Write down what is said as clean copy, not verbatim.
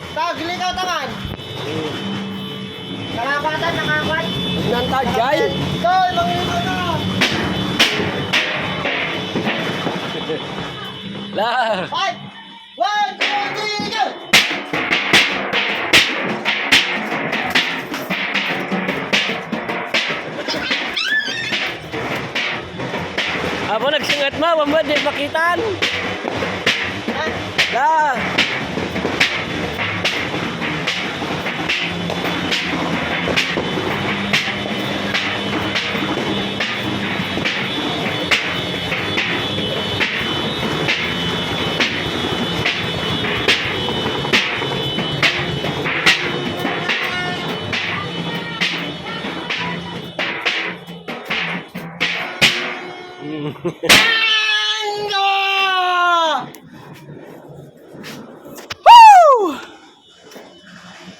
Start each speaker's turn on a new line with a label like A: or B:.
A: Pagli ka tangan. Kalapatan, nakakwat.
B: Nantagay.
A: Ikaw, manglito na.
B: La.
A: 5, 1, 2, 3, go!
B: Ako nagsingat mo, wamad di pakitan. La.